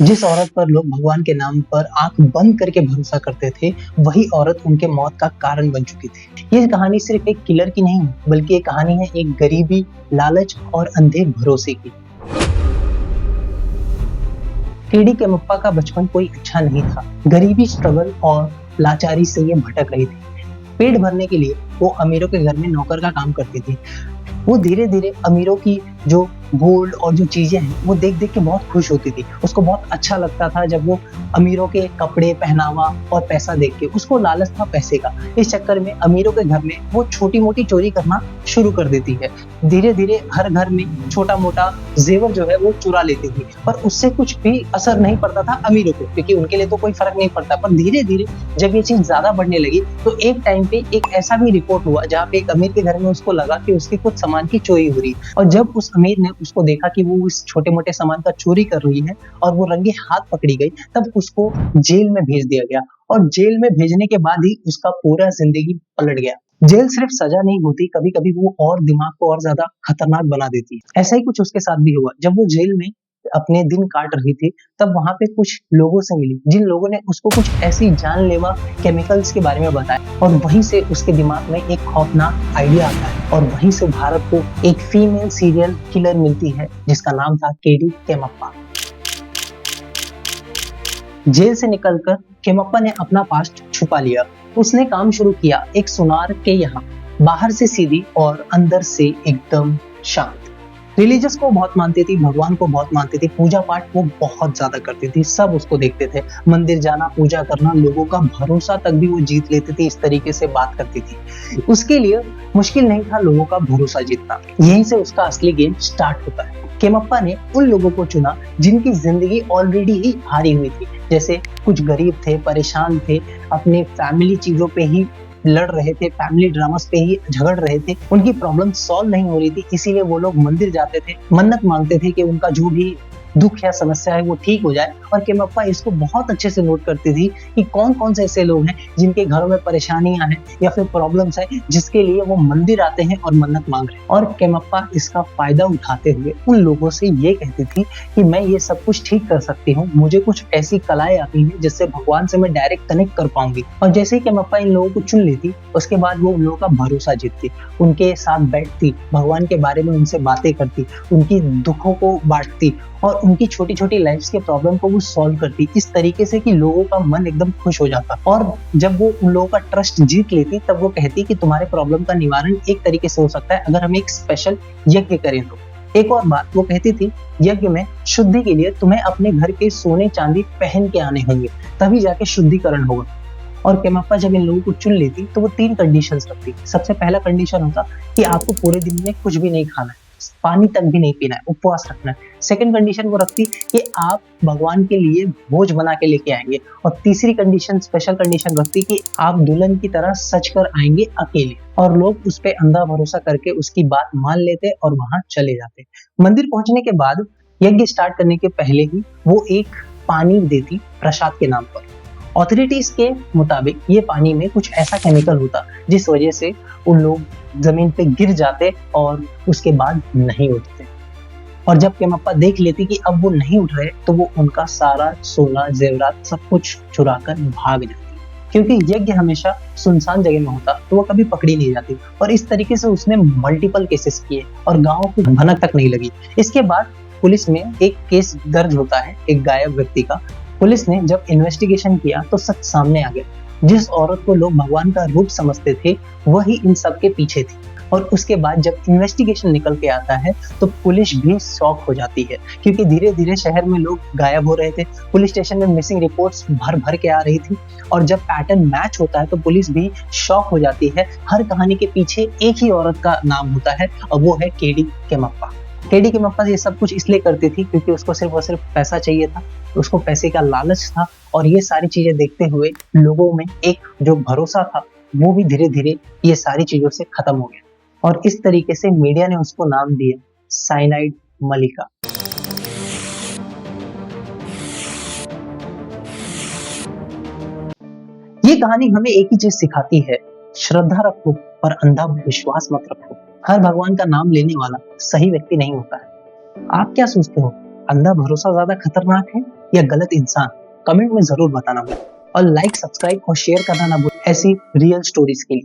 जिस औरत पर लोग भगवान के नाम पर आंख बंद करके भरोसा करते थे, वही औरत उनके मौत का कारण बन चुकी थी। ये कहानी सिर्फ एक किलर की नहीं, बल्कि ये कहानी है एक गरीबी, लालच और अंधे भरोसे की। केडी केम्मप्पा का बचपन कोई अच्छा नहीं था। गरीबी, स्ट्रगल और लाचारी से ये भटक रही थी। पेट भरने के लिए वो अमीरों के घर में नौकर का काम करती थी। वो धीरे धीरे अमीरों की जो गोल्ड और जो चीजें हैं वो देख देख के बहुत खुश होती थी। उसको बहुत अच्छा लगता था जब वो अमीरों के कपड़े, पहनावा और पैसा देख के, उसको लालच था पैसे का। इस चक्कर में अमीरों के घर में वो छोटी मोटी चोरी करना शुरू कर देती है। धीरे धीरे हर घर में छोटा मोटा जेवर जो है वो चुरा लेती थी, पर उससे कुछ भी असर नहीं पड़ता था अमीरों को, क्योंकि उनके लिए तो कोई फर्क नहीं पड़ता। पर धीरे धीरे जब ये चीज ज्यादा बढ़ने लगी तो एक टाइम पे एक ऐसा भी रिपोर्ट हुआ जहाँ पे एक अमीर के घर में उसको लगा कि उसके कुछ सामान की चोरी हो रही है। और जब उस अमीर ने उसको देखा कि वो इस छोटे मोटे सामान का चोरी कर रही है और वो रंगे हाथ पकड़ी गई, तब उसको जेल में भेज दिया गया। और जेल में भेजने के बाद ही उसका पूरा जिंदगी पलट गया। जेल सिर्फ सजा नहीं होती, कभी कभी वो और दिमाग को और ज्यादा खतरनाक बना देती है। ऐसा ही कुछ उसके साथ भी हुआ। जब वो जेल में अपने दिन काट रही थी, तब वहां पे कुछ लोगों से मिली, जिन लोगों ने उसको कुछ ऐसी जानलेवा केमिकल्स के बारे में बताया। और वहीं से उसके दिमाग में एक खौफनाक आइडिया आता है, और वहीं से भारत को एक फीमेल सीरियल किलर मिलती है जिसका नाम था केडी केम्मप्पा। जेल से निकलकर केम्मप्पा ने अपना पास्ट छुपा लिया। उसने काम शुरू किया एक सुनार के यहाँ, बाहर से सीधी और अंदर से एकदम शांत। रिलीजियस को बहुत मानती थी, भगवान को बहुत मानती थी, पूजा पाठ वो बहुत ज्यादा करती थी, सब उसको देखते थे। मंदिर जाना, पूजा करना, लोगों का भरोसा तक भी वो जीत लेती थी, इस तरीके से बात करती थी। उसके लिए मुश्किल नहीं था लोगों का भरोसा जीतना। यहीं से उसका असली गेम स्टार्ट होता है। केम्मप्पा ने उन लोगों को चुना जिनकी जिंदगी ऑलरेडी ही हारी हुई थी। जैसे कुछ गरीब थे, परेशान थे, अपने फैमिली चीजों पे ही लड़ रहे थे, फैमिली ड्रामास पे ही झगड़ रहे थे, उनकी प्रॉब्लम सॉल्व नहीं हो रही थी, इसीलिए वो लोग मंदिर जाते थे, मन्नत मांगते थे कि उनका जो भी दुख या समस्या है वो ठीक हो जाए। और केम्मप्पा इसको बहुत अच्छे से नोट करती थी कि कौन कौन से ऐसे लोग हैं जिनके घरों में परेशानियां हैं या फिर प्रॉब्लम्स है, जिसके लिए वो मंदिर आते हैं और मन्नत मांग रहे हैं। और केम्मप्पा इसका फायदा उठाते हुए उन लोगों से ये कहती थी कि मैं ये सब कुछ ठीक कर सकती हूँ, मुझे कुछ ऐसी कलाएं आती हैं जिससे भगवान से मैं डायरेक्ट कनेक्ट कर पाऊंगी। और जैसे ही केम्मप्पा इन लोगों को चुन लेती, उसके बाद वो उन लोगों का भरोसा जीतती, उनके साथ बैठती, भगवान के बारे में उनसे बातें करती, उनकी दुखों को बांटती और उनकी छोटी छोटी लाइफ के प्रॉब्लम को वो सॉल्व करती, इस तरीके से कि लोगों का मन एकदम खुश हो जाता। और जब वो उन लोगों का ट्रस्ट जीत लेती, तब वो कहती कि तुम्हारे प्रॉब्लम का निवारण एक तरीके से हो सकता है अगर हम एक स्पेशल यज्ञ करें तो। एक और बात वो कहती थी, यज्ञ में शुद्धि के लिए तुम्हें अपने घर के सोने चांदी पहन के आने होंगे, तभी जाके शुद्धिकरण होगा। और केम्मप्पा जब इन लोगों को चुन लेती तो वो 3 कंडीशंस रखती। सबसे पहला कंडीशन होता कि आपको पूरे दिन में कुछ भी नहीं खाना है, पानी तक भी नहीं पीना है, उपवास रखना है। सेकंड कंडीशन वो रखती कि आप भगवान के लिए भोज बना के लेके आएंगे। और तीसरी कंडीशन, स्पेशल कंडीशन रखती कि आप दुल्हन की तरह सच कर आएंगे अकेले। और लोग उस पे अंधा भरोसा करके उसकी बात मान लेते और वहां चले जाते। मंदिर पहुंचने के बाद, यज्ञ स्टार्ट करने के पहले ही वो एक पानी देती प्रसाद के नाम पर। ऑथोरिटीज के मुताबिक ये पानी में कुछ ऐसा केमिकल होता जिस वजह से उन लोग जमीन पे गिर जाते और उसके बाद नहीं उठते। और जब केम्मप्पा देख लेती कि अब वो नहीं उठ रहे, तो वो उनका सारा सोना, जेवरात सब कुछ चुरा कर भाग जाती। क्योंकि यज्ञ हमेशा सुनसान जगह में होता, तो वो कभी पकड़ी नहीं जाती। और इस तरीके से उसने मल्टीपल केसेस किए और गाँव को भनक तक नहीं लगी। इसके बाद पुलिस में एक केस दर्ज होता है एक गायब व्यक्ति का। पुलिस ने जब इन्वेस्टिगेशन किया तो सच सामने आ गया। जिस औरत को लोग भगवान का रूप समझते थे, वही इन सब के पीछे थी। और उसके बाद जब इन्वेस्टिगेशन निकल के आता है तो पुलिस भी शॉक हो जाती है, क्योंकि धीरे धीरे शहर में लोग गायब हो रहे थे, पुलिस स्टेशन में मिसिंग रिपोर्ट्स भर भर के आ रही थी। और जब पैटर्न मैच होता है तो पुलिस भी शॉक हो जाती है। हर कहानी के पीछे एक ही औरत का नाम होता है और वो है केडी केम्मप्पा। केडी केम्मप्पा ये सब कुछ इसलिए करती थी क्योंकि उसको सिर्फ और सिर्फ पैसा चाहिए था, उसको पैसे का लालच था। और ये सारी चीजें देखते हुए लोगों में एक जो भरोसा था वो भी धीरे धीरे ये सारी चीजों से खत्म हो गया। और इस तरीके से मीडिया ने उसको नाम दिया साइनाइड मलिका। ये कहानी हमें एक ही चीज सिखाती है, श्रद्धा रखो पर अंधा विश्वास मत रखो। हर भगवान का नाम लेने वाला सही व्यक्ति नहीं होता है। आप क्या सोचते हो, अंधा भरोसा ज्यादा खतरनाक है या गलत इंसान, कमेंट में जरूर बताना भूलें और लाइक, सब्सक्राइब और शेयर करना ना भूलें ऐसी रियल स्टोरीज के लिए।